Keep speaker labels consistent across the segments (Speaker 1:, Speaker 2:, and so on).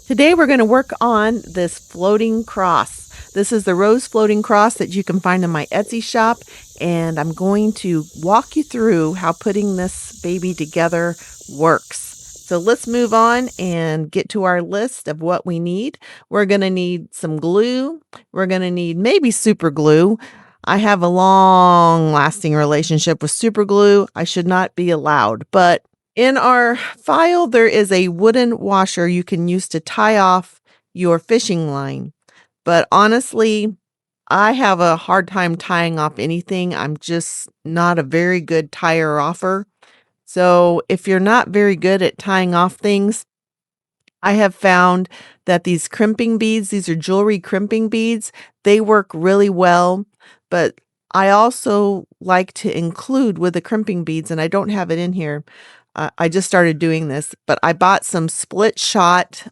Speaker 1: Today we're going to work on this floating cross. This is the rose floating cross that you can find in my Etsy shop, and I'm going to walk you through how putting this baby together works. So let's move on and get to our list of what we need. We're going to need some glue. We're going to need maybe super glue. I have a long lasting relationship with super glue. I should not be allowed, but in our file, there is a wooden washer you can use to tie off your fishing line. But honestly, I have a hard time tying off anything. I'm just not a very good tire offer. So if you're not very good at tying off things, I have found that these crimping beads, these are jewelry crimping beads, they work really well. But I also like to include with the crimping beads, and I don't have it in here. I just started doing this, but I bought some split shot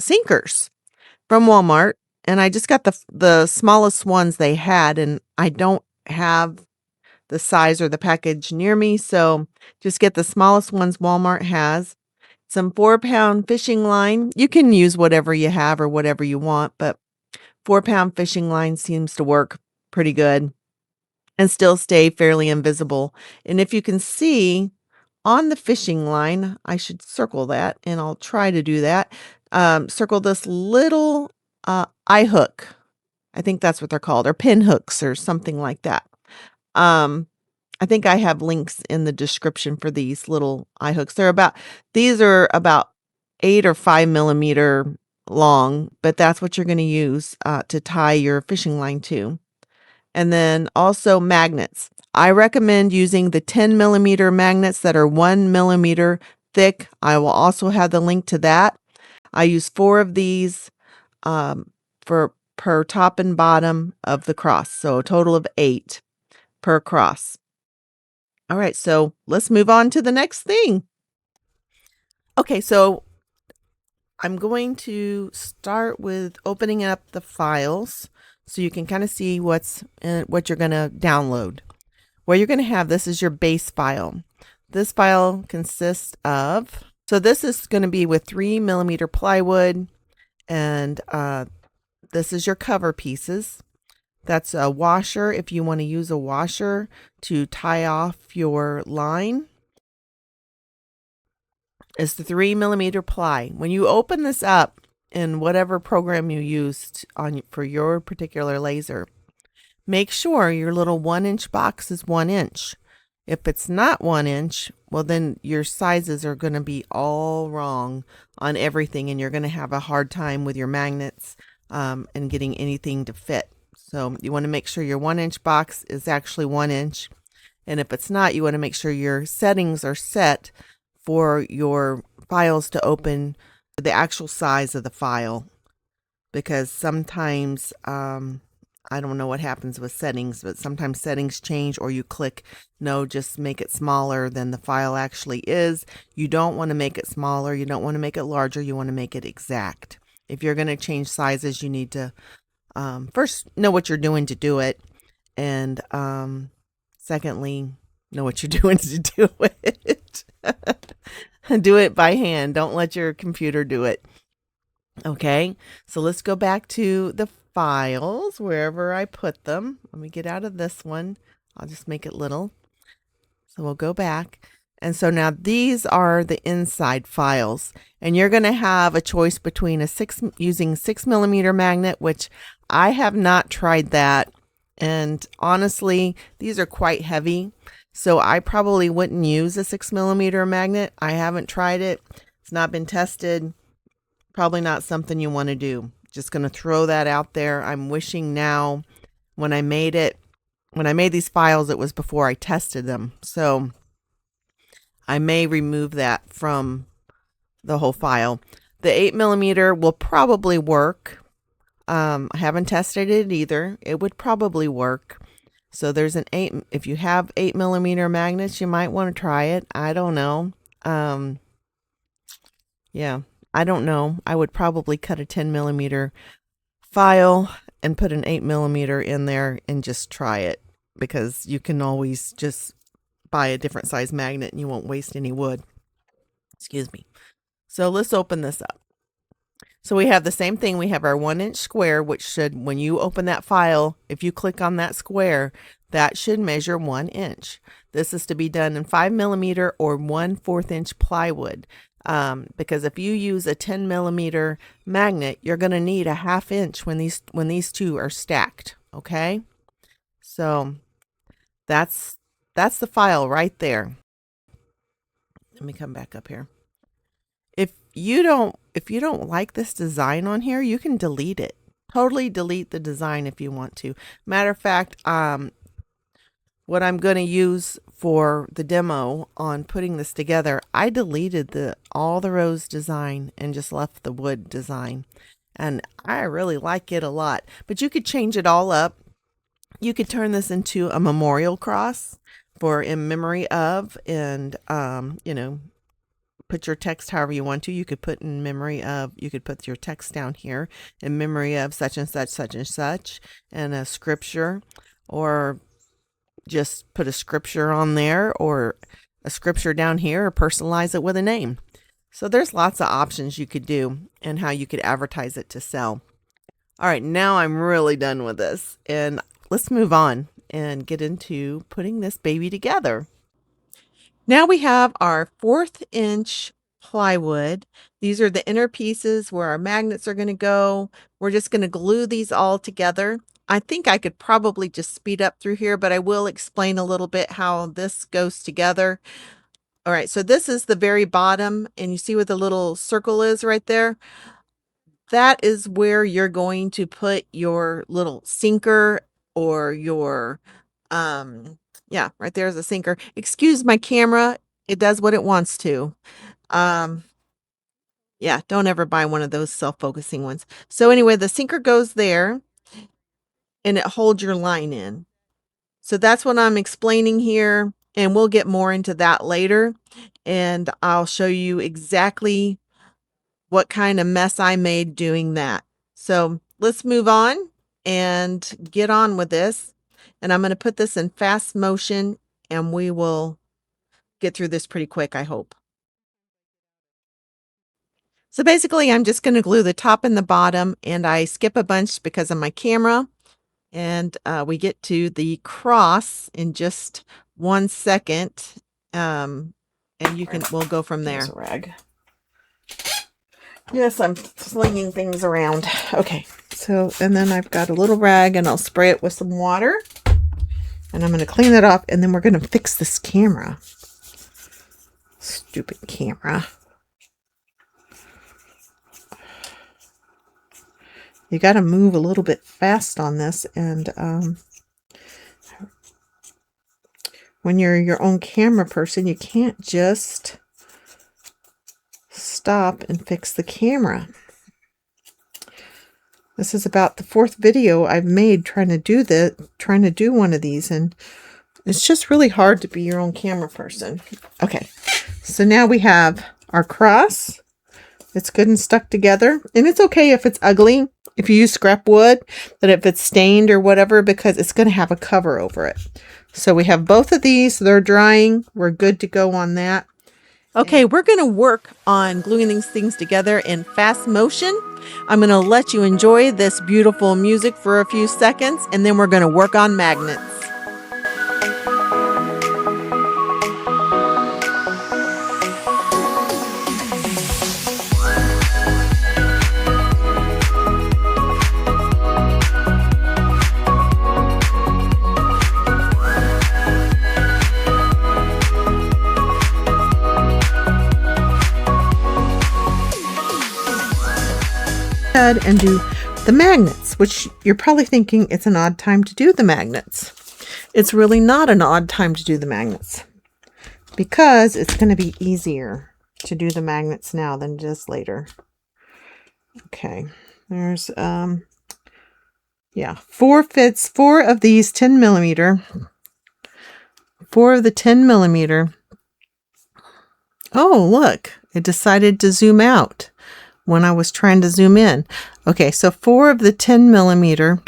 Speaker 1: sinkers from Walmart, and I just got the smallest ones they had, and I don't have the size or the package near me, so just get the smallest ones Walmart has. Some 4-pound fishing line. You can use whatever you have or whatever you want, but 4-pound fishing line seems to work pretty good and still stay fairly invisible. And if you can see on the fishing line, I should circle that, and I'll try to do that. Circle this little eye hook. I think that's what they're called, or pin hooks or something like that. I think I have links in the description for these little eye hooks. These are about 8 or 5 millimeter long, but that's what you're going to use to tie your fishing line to. And then also magnets. I recommend using the 10 millimeter magnets that are 1 millimeter thick. I will also have the link to that. I use 4 of these for per top and bottom of the cross. So a total of 8 per cross. All right, so let's move on to the next thing. Okay, so I'm going to start with opening up the files so you can kind of see what you're going to download. What you're going to have, this is your base file. This file consists of, so this is going to be with 3 millimeter plywood, and this is your cover pieces. That's a washer if you want to use a washer to tie off your line. It's the 3 millimeter ply. When you open this up in whatever program you used for your particular laser, make sure your little 1-inch box is 1 inch. If it's not 1 inch, well, then your sizes are going to be all wrong on everything, and you're going to have a hard time with your magnets and getting anything to fit. So you want to make sure your 1-inch box is actually 1 inch. And if it's not, you want to make sure your settings are set for your files to open the actual size of the file. Because sometimes, I don't know what happens with settings, but sometimes settings change, or you click, no, just make it smaller than the file actually is. You don't want to make it smaller. You don't want to make it larger. You want to make it exact. If you're going to change sizes, you need to first know what you're doing to do it, and secondly, know what you're doing to do it. Do it by hand. Don't let your computer do it. Okay, so let's go back to the files wherever I put them. Let me get out of this one. I'll just make it little. So we'll go back. And so now these are the inside files, and you're going to have a choice between using 6 millimeter magnet, which I have not tried that. And honestly, these are quite heavy. So I probably wouldn't use a 6 millimeter magnet. I haven't tried it. It's not been tested. Probably not something you want to do. Just going to throw that out there. I'm wishing now when I made these files, it was before I tested them. So I may remove that from the whole file. The 8 millimeter will probably work. I haven't tested it either. It would probably work. So there's if you have 8 millimeter magnets, you might want to try it. I don't know. Yeah, I don't know. I would probably cut a 10 millimeter file and put an 8 millimeter in there and just try it, because you can always just buy a different size magnet and you won't waste any wood. Excuse me. So let's open this up. So we have the same thing. We have our 1-inch square, which should, when you open that file, if you click on that square, that should measure 1 inch. This is to be done in 5mm or 1/4 inch plywood. Because if you use a 10mm magnet, you're going to need a 1/2 inch when these two are stacked. Okay, so that's the file right there. Let me come back up here. If you don't like this design on here, you can delete it. Totally delete the design if you want to. Matter of fact, what I'm going to use for the demo on putting this together, I deleted all the rose design and just left the wood design. And I really like it a lot. But you could change it all up. You could turn this into a memorial cross for in memory of, and you know, put your text however you want to. You could put in memory of, you could put your text down here in memory of such and such, such and such, and a scripture, or just put a scripture on there, or a scripture down here, or personalize it with a name. So there's lots of options you could do and how you could advertise it to sell. All right, now I'm really done with this, and let's move on and get into putting this baby together. Now we have our 1/4 inch plywood. These are the inner pieces where our magnets are going to go. We're just going to glue these all together. I think I could probably just speed up through here, but I will explain a little bit how this goes together. All right, so this is the very bottom, and you see where the little circle is right there? That is where you're going to put your little sinker, or your yeah, right there's a sinker. Excuse my camera, it does what it wants to. Yeah, don't ever buy one of those self-focusing ones. So anyway, the sinker goes there and it holds your line in. So that's what I'm explaining here, and we'll get more into that later, and I'll show you exactly what kind of mess I made doing that. So let's move on and get on with this. And I'm going to put this in fast motion, and we will get through this pretty quick, I hope. So basically, I'm just going to glue the top and the bottom, and I skip a bunch because of my camera. And we get to the cross in just 1 second. And we'll go from there.
Speaker 2: There's a rag.
Speaker 1: Yes, I'm slinging things around. Okay, so, and then I've got a little rag, and I'll spray it with some water. And I'm going to clean it up, and then we're going to fix this camera. Stupid camera. You got to move a little bit fast on this, and when you're your own camera person, you can't just stop and fix the camera. This is about the 4th video I've made trying to do one of these, and it's just really hard to be your own camera person. Okay, so now we have our cross. It's good and stuck together, and it's okay if it's ugly, if you use scrap wood, that if it's stained or whatever, because it's going to have a cover over it. So we have both of these. They're drying. We're good to go on that. Okay, we're going to work on gluing these things together in fast motion. I'm going to let you enjoy this beautiful music for a few seconds, and then we're going to work on magnets. And do the magnets, which you're probably thinking it's an odd time to do the magnets. It's really not an odd time to do the magnets, because it's going to be easier to do the magnets now than just later. Okay, there's 4 of these 10mm, 4 of the 10mm. Oh, look, it decided to zoom out when I was trying to zoom in. Okay, so 4 of the 10mm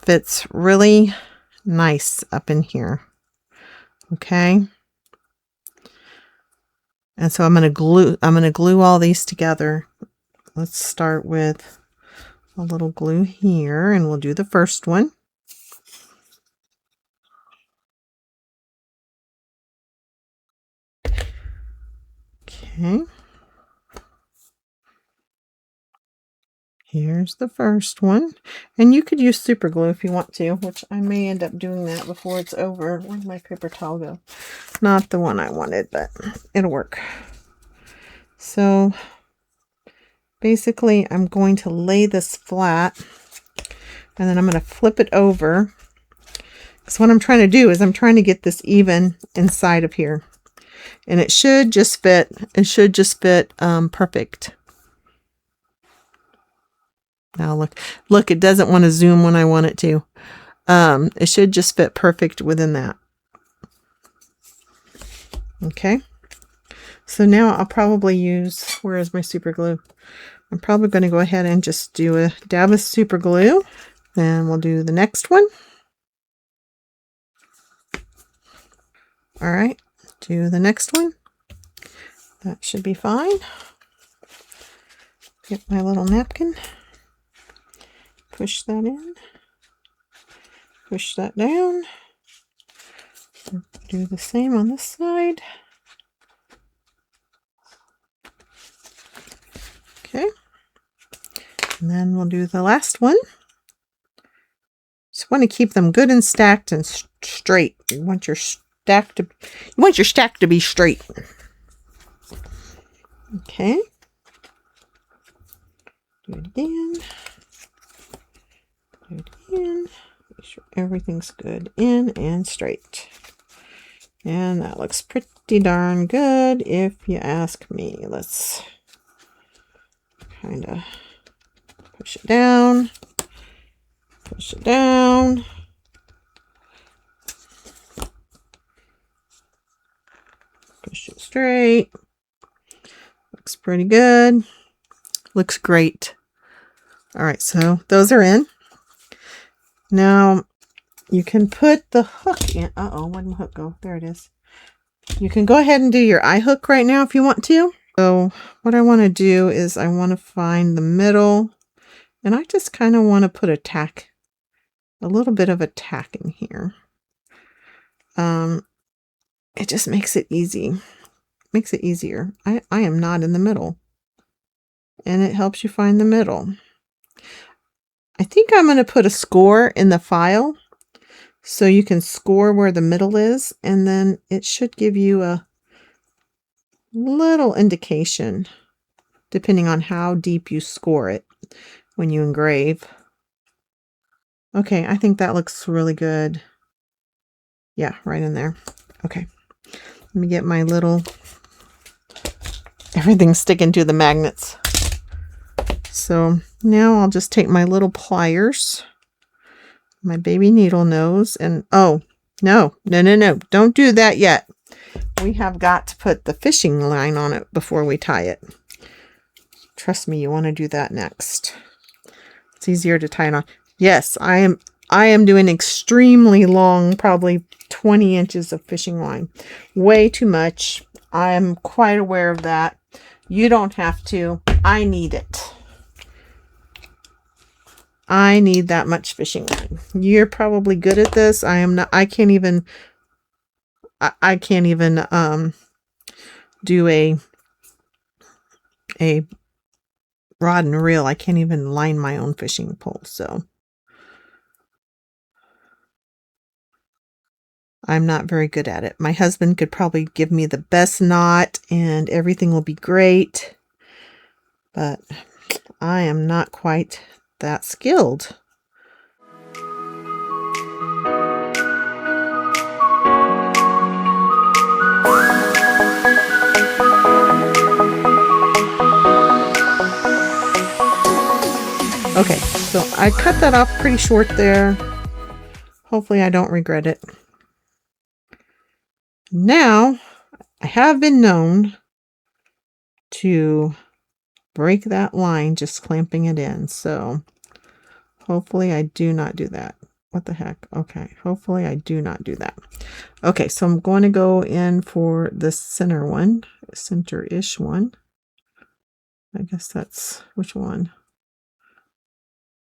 Speaker 1: fits really nice up in here. Okay. And so I'm going to glue all these together. Let's start with a little glue here, and we'll do the first one. Okay. Here's the first one. And you could use super glue if you want to, which I may end up doing that before it's over. Where'd my paper towel go? Not the one I wanted, but it'll work. So basically I'm going to lay this flat, and then I'm going to flip it over. So what I'm trying to do is I'm trying to get this even inside of here. And it should just fit. It should just fit perfect. Now look, it doesn't want to zoom when I want it to. It should just fit perfect within that. Okay. So now I'll probably use, where is my super glue? I'm probably going to go ahead and just do a dab of super glue. Then we'll do the next one. All right, do the next one. That should be fine. Get my little napkin. Push that in. Push that down. Do the same on this side. Okay. And then we'll do the last one. Just want to keep them good and stacked and straight. You want your stack to be straight. Okay. Do it again. Do it again. Make sure everything's good in and straight. And that looks pretty darn good if you ask me. Let's kind of push it down. Push it down. Push it straight. Looks pretty good. Looks great. All right, so those are in. Now you can put the hook in. Uh-oh, where'd my hook go? There it is. You can go ahead and do your eye hook right now if you want to. So what I want to do is I want to find the middle, and I just kind of want to put a little bit of a tack in here. It just makes it easy. Makes it easier. I am not in the middle, and it helps you find the middle. I think I'm going to put a score in the file so you can score where the middle is, and then it should give you a little indication depending on how deep you score it when you engrave. Okay, I think that looks really good. Yeah, right in there. Okay, let me get my little, everything's sticking to the magnets. So now I'll just take my little pliers, my baby needle nose, and oh, no, don't do that yet. We have got to put the fishing line on it before we tie it. Trust me, you want to do that next. It's easier to tie it on. Yes, I am doing extremely long, probably 20 inches of fishing line. Way too much. I'm quite aware of that. You don't have to. I need it. I need that much fishing line. You're probably good at this. I am not. I can't even do a rod and reel. I can't even line my own fishing pole, so I'm not very good at it. My husband could probably give me the best knot and everything will be great, but I am not quite that skilled. Okay, so I cut that off pretty short there. Hopefully I don't regret it. Now, I have been known to break that line just clamping it in, so hopefully I do not do that. What the heck? Okay, hopefully I do not do that. Okay, so I'm going to go in for the center one, center-ish one. I guess that's, which one?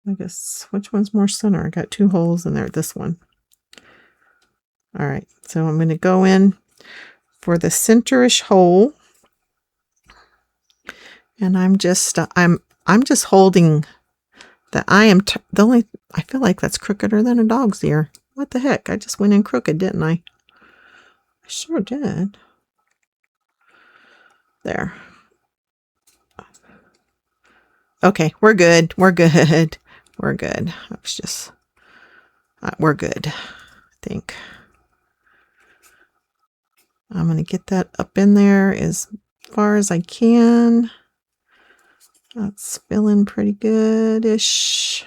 Speaker 1: I guess, which one's more center? I got 2 holes in there, this one. All right, so I'm going to go in for the center-ish hole. And I'm just holding that I feel like that's crookeder than a dog's ear. What the heck? I just went in crooked, didn't I? I sure did. There. Okay, we're good. We're good. We're good. I was just, we're good, I think. I'm going to get that up in there as far as I can. That's feeling pretty good-ish.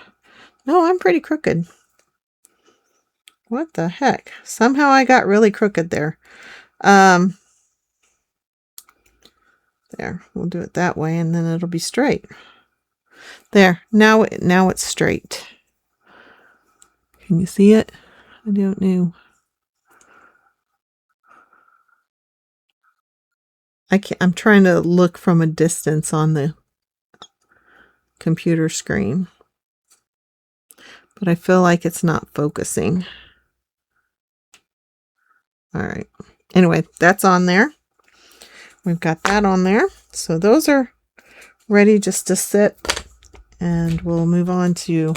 Speaker 1: No, I'm pretty crooked. What the heck? Somehow I got really crooked there. There, we'll do it that way and then it'll be straight. There, now it's straight. Can you see it? I don't know. I'm trying to look from a distance on the computer screen, but I feel like it's not focusing. All right. Anyway, that's on there. We've got that on there. So those are ready just to sit, and we'll move on to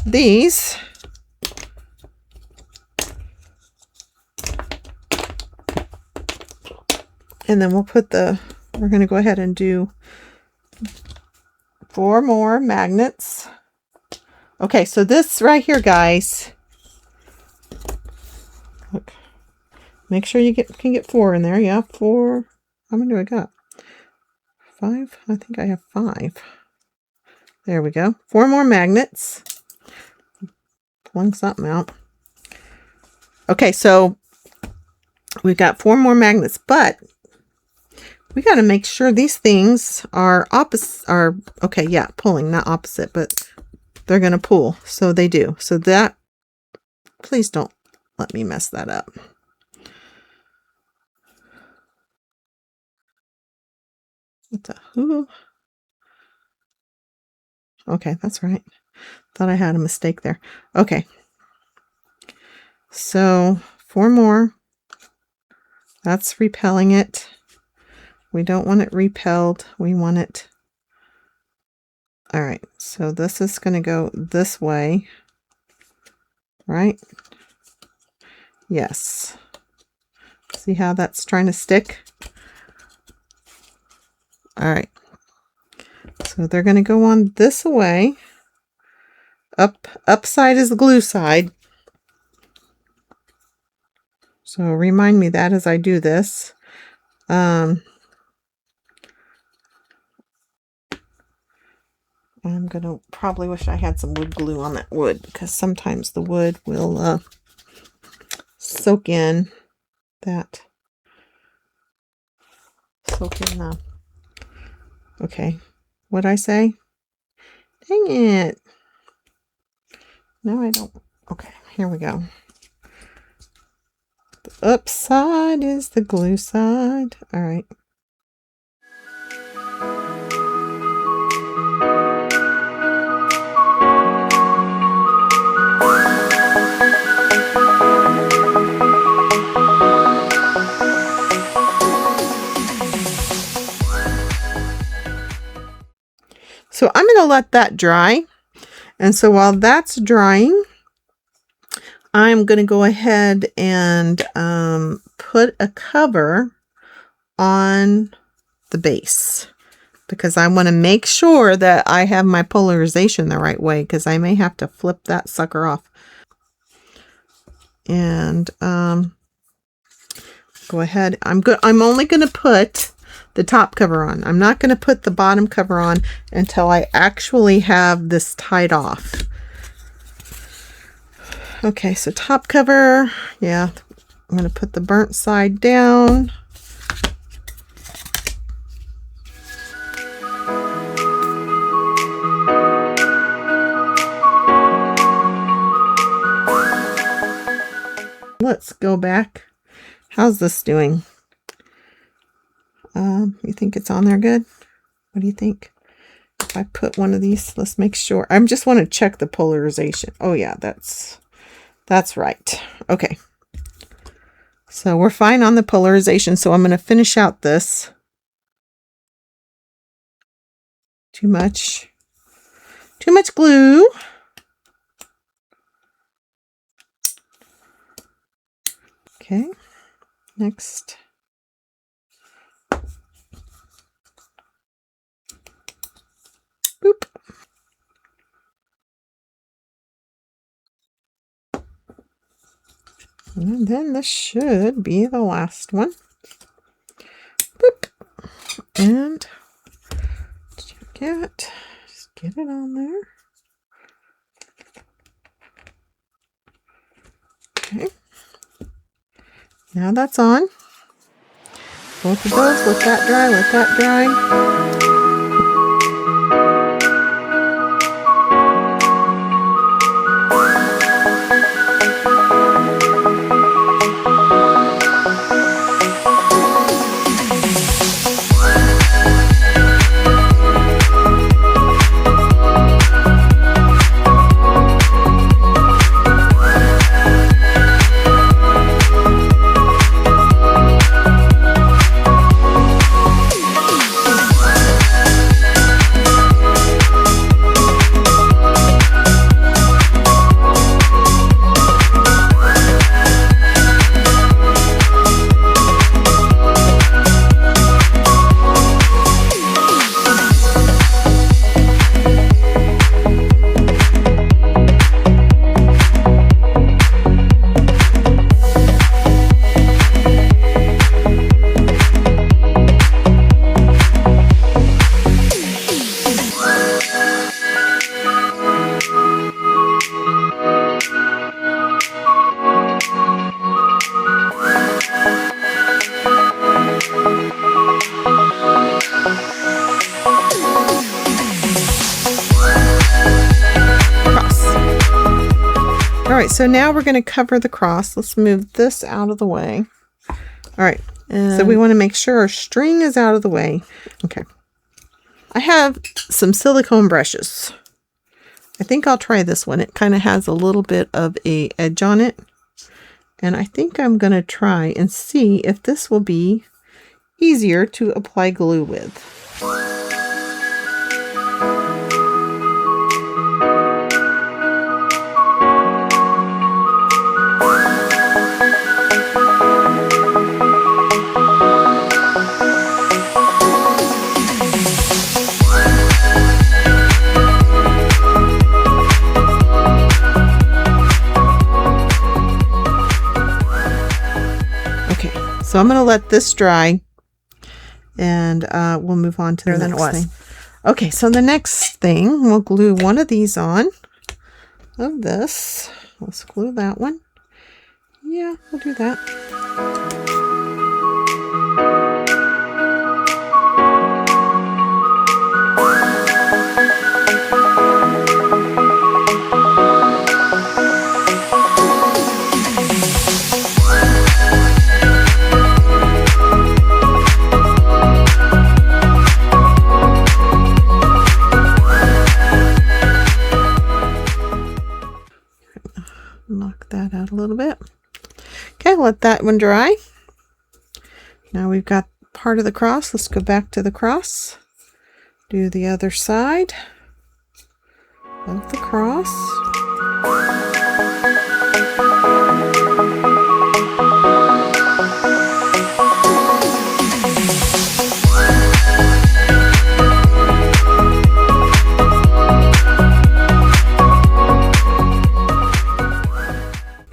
Speaker 1: these. And then we'll put we're going to go ahead and do 4 more magnets. Okay, so this right here, guys, look, make sure you can get 4 in there. Yeah, 4. How many do I got? 5? I think I have 5. There we go. 4 more magnets. Pulling something out. Okay, so we've got 4 more magnets, but we got to make sure these things are okay, yeah, pulling, not opposite, but they're going to pull. So they do. So that, please don't let me mess that up. What the who? Okay, that's right. Thought I had a mistake there. Okay. So 4 more. That's repelling it. We don't want it repelled. We want it. All right. So this is going to go this way. Right? Yes. See how that's trying to stick? All right. So they're going to go on this way. Up side is the glue side. So remind me that as I do this. I'm going to probably wish I had some wood glue on that wood, because sometimes the wood will soak in that. Okay. What'd I say? Dang it. No, I don't. Okay, here we go. The up side is the glue side. All right. So I'm going to let that dry. And so while that's drying, I'm going to go ahead and put a cover on the base, because I want to make sure that I have my polarization the right way, because I may have to flip that sucker off. And go ahead. I'm only going to put the top cover on. I'm not going to put the bottom cover on until I actually have this tied off. Okay, so top cover. Yeah, I'm going to put the burnt side down. go back. How's this doing? You think it's on there good? What do you think? If I put one of these, let's make sure. I just want to check the polarization. Oh yeah, that's right. Okay. So we're fine on the polarization. So I'm going to finish out this. Too much glue. Okay. Next. Boop. And then this should be the last one. Boop. And check it. Just get it on there. Okay. Now that's on. Both of those, let that dry, let that dry. Alright, so now we're going to cover the cross. Let's move this out of the way. Alright, so we want to make sure our string is out of the way. Okay. I have some silicone brushes. I think I'll try this one. It kind of has a little bit of an edge on it. And I think I'm going to try and see if this will be easier to apply glue with. So I'm going to let this dry, and we'll move on to the next thing. Okay, so the next thing, we'll glue one of these on of this. Let's glue that one. Yeah, we'll do that. Knock that out a little bit. Okay, let that one dry. Now we've got part of the cross. Let's go back to the cross. Do the other side of the cross.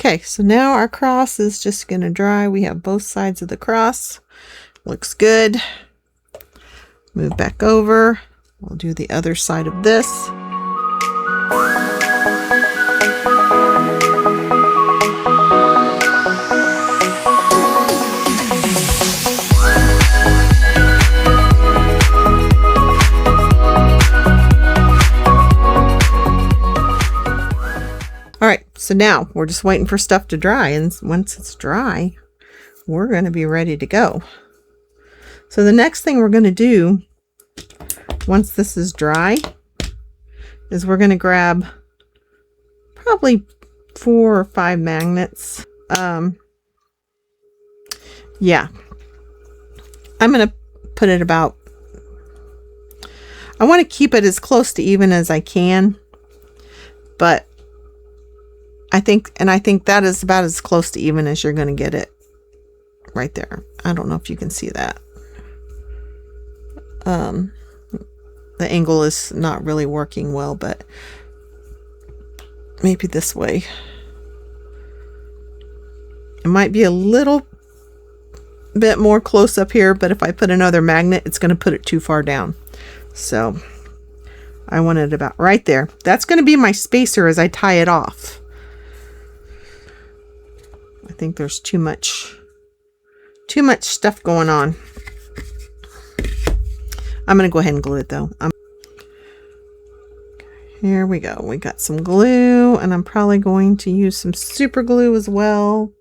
Speaker 1: Okay, so now our cross is just going to dry. We have both sides of the cross. Looks good. Move back over. We'll do the other side of this. All right, So now we're just waiting for stuff to dry, and once it's dry, we're going to be ready to go. So the next thing we're going to do once this is dry is we're going to grab probably 4 or 5 magnets. Yeah, I'm going to put it about, I want to keep it as close to even as I can, but I think that is about as close to even as you're going to get it right there. I don't know if you can see that. The angle is not really working well, but maybe this way. It might be a little bit more close up here, but if I put another magnet, it's going to put it too far down. So I want it about right there. That's going to be my spacer as I tie it off. I think there's too much stuff going on. I'm going to go ahead and glue it though. Here we go. We got some glue, and I'm probably going to use some super glue as well.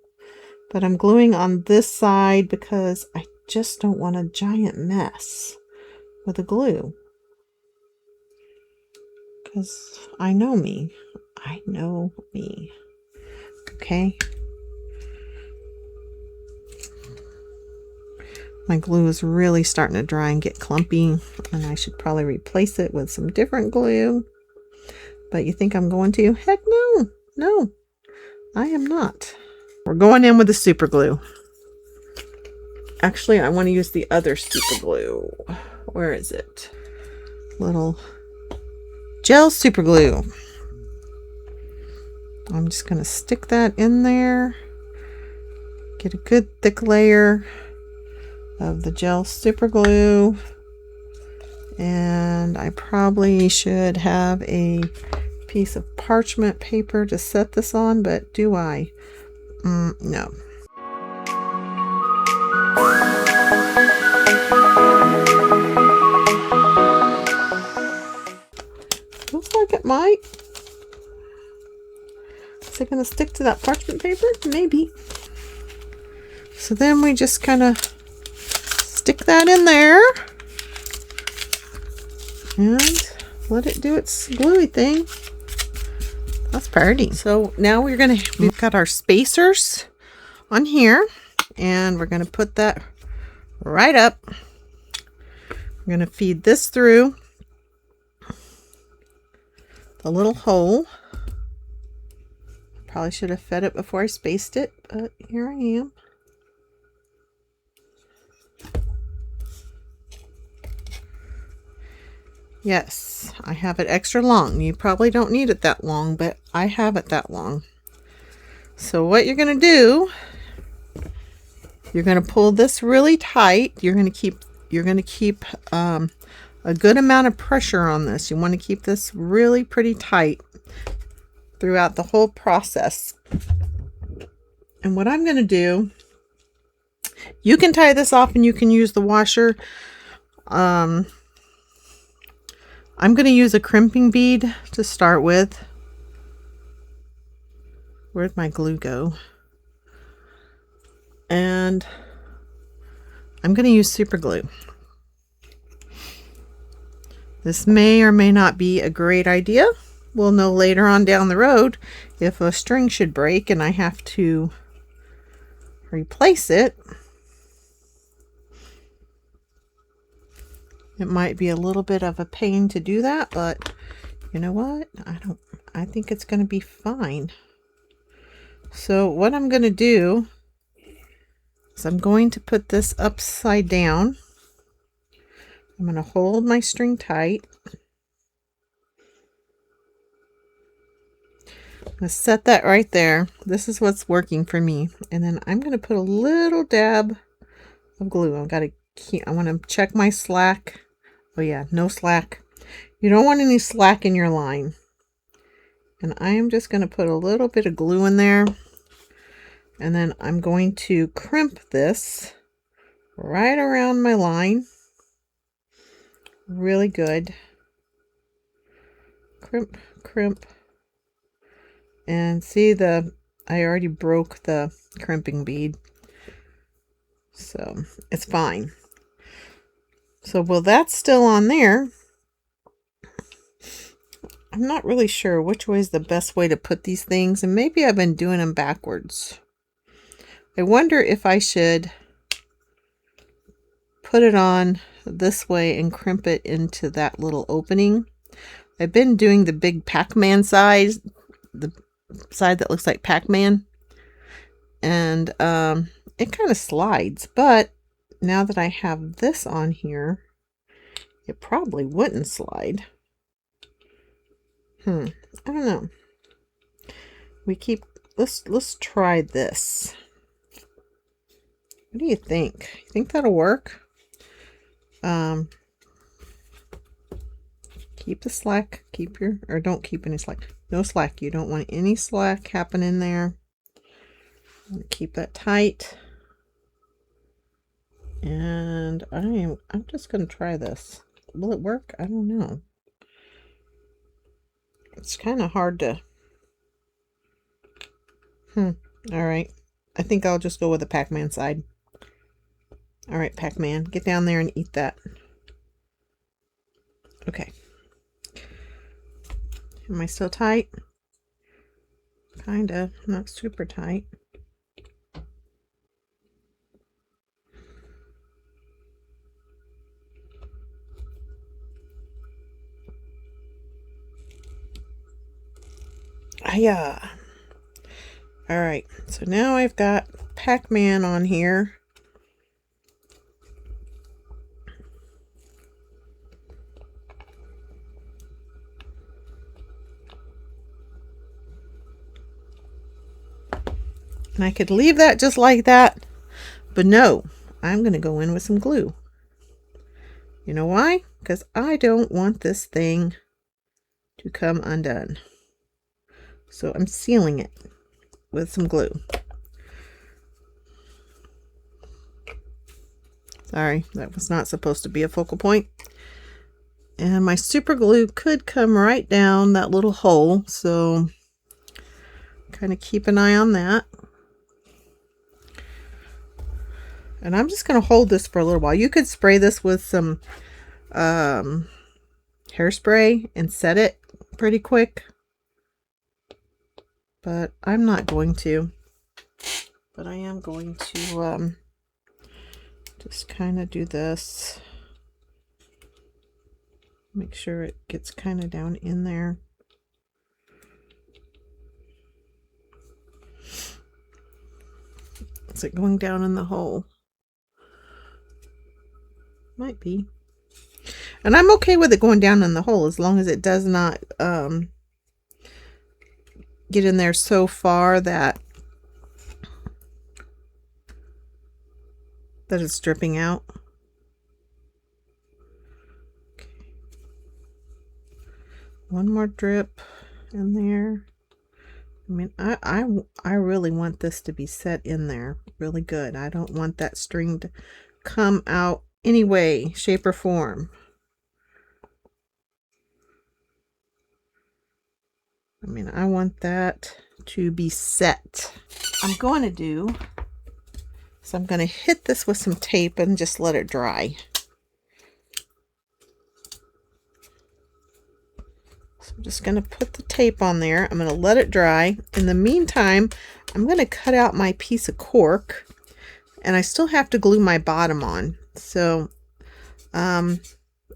Speaker 1: But I'm gluing on this side because I just don't want a giant mess with the glue. Because I know me. I know me. Okay. My glue is really starting to dry and get clumpy, and I should probably replace it with some different glue. But you think I'm going to? Heck no. No, I am not. We're going in with the super glue. Actually, I want to use the other super glue. Where is it? Little gel super glue. I'm just going to stick that in there. Get a good thick layer of the gel super glue. And I probably should have a piece of parchment paper to set this on, but do I? No. Looks like it might. Is it going to stick to that parchment paper? Maybe. So then we just kind of stick that in there and let it do its gluey thing. That's pretty. So now we've got our spacers on here, and we're going to put that right up. We're going to feed this through the little hole. Probably should have fed it before I spaced it, but here I am. Yes, I have it extra long. You probably don't need it that long, but I have it that long. So what you're going to do, you're going to pull this really tight. You're going to keep a good amount of pressure on this. You want to keep this really pretty tight throughout the whole process. And what I'm going to do, you can tie this off and you can use the washer. I'm going to use a crimping bead to start with. Where'd my glue go? And I'm going to use super glue. This may or may not be a great idea. We'll know later on down the road if a string should break and I have to replace it. It might be a little bit of a pain to do that, but you know what? I think it's going to be fine. So what I'm going to do is I'm going to put this upside down. I'm going to hold my string tight. I'm going to set that right there. This is what's working for me. And then I'm going to put a little dab of glue. I want to check my slack. Oh yeah, no slack. You don't want any slack in your line. And I am just going to put a little bit of glue in there. And then I'm going to crimp this right around my line. Really good. Crimp, crimp. And see, I already broke the crimping bead, so it's fine. So while that's still on there, I'm not really sure which way is the best way to put these things, and maybe I've been doing them backwards. I wonder if I should put it on this way and crimp it into that little opening. I've been doing the big Pac-Man size, the side that looks like Pac-Man, and it kind of slides, but now that I have this on here, it probably wouldn't slide. I don't know. Let's try this. What do you think? You think that'll work? Keep the slack, don't keep any slack. No slack. You don't want any slack happening there. Keep that tight. And I'm just going to try this. Will it work? I don't know. It's kind of hard to... All right. I think I'll just go with the Pac-Man side. All right, Pac-Man, get down there and eat that. Okay. Am I still tight? Kinda, not super tight. Yeah. All right, so now I've got Pac-Man on here. And I could leave that just like that, but no, I'm going to go in with some glue. You know why? Because I don't want this thing to come undone. So I'm sealing it with some glue. Sorry, that was not supposed to be a focal point. And my super glue could come right down that little hole, so kind of keep an eye on that. And I'm just going to hold this for a little while. You could spray this with some hairspray and set it pretty quick. But I'm not going to. But I am going to just kind of do this. Make sure it gets kind of down in there. Is it going down in the hole? Might be. And I'm okay with it going down in the hole as long as it does not get in there so far that it's dripping out. Okay. One more drip in there. I mean, I really want this to be set in there really good. I don't want that string to come out any way, shape, or form. I mean, I want that to be set. I'm going to hit this with some tape and just let it dry. So I'm just going to put the tape on there. I'm going to let it dry. In the meantime, I'm going to cut out my piece of cork, and I still have to glue my bottom on. So I'm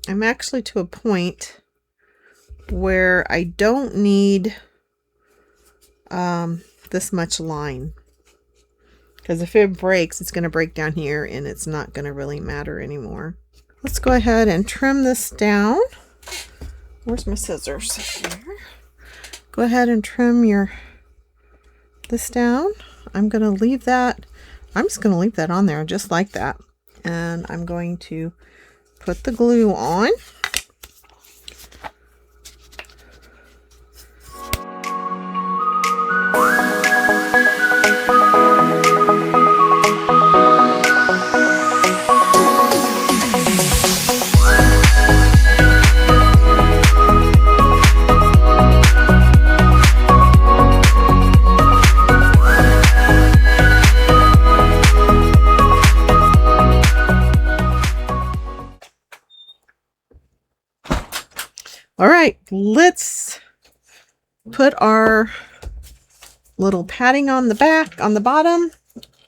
Speaker 1: actually to a point where I don't need this much line, because if it breaks, it's going to break down here and it's not going to really matter anymore. Let's go ahead and trim this down. Where's my scissors? Here. Go ahead and trim this down. I'm going to leave that. I'm just going to leave that on there just like that. And I'm going to put the glue on. All right, let's put our little padding on the back, on the bottom.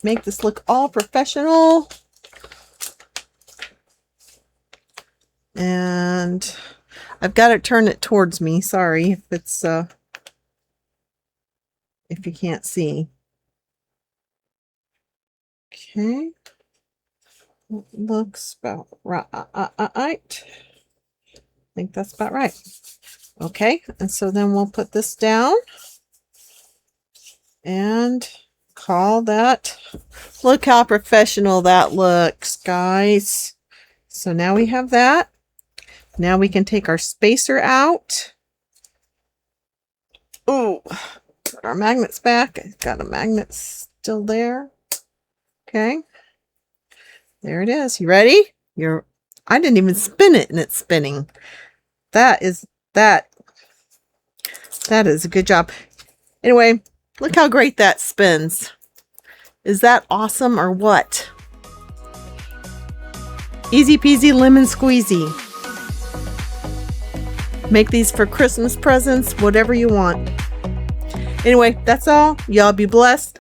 Speaker 1: Make this look all professional. And I've got to turn it towards me. Sorry if it's if you can't see. Okay. Looks about right. I think that's about right. Okay, and so then we'll put this down and call that. Look how professional that looks, guys. So now we have that. Now we can take our spacer out. Oh, put our magnets back. I've got a magnet still there. Okay. There it is. You ready? I didn't even spin it and it's spinning. That is a good job. Anyway, look how great that spins. Is that awesome or what? Easy peasy lemon squeezy. Make these for Christmas presents, whatever you want. Anyway, that's all. Y'all be blessed.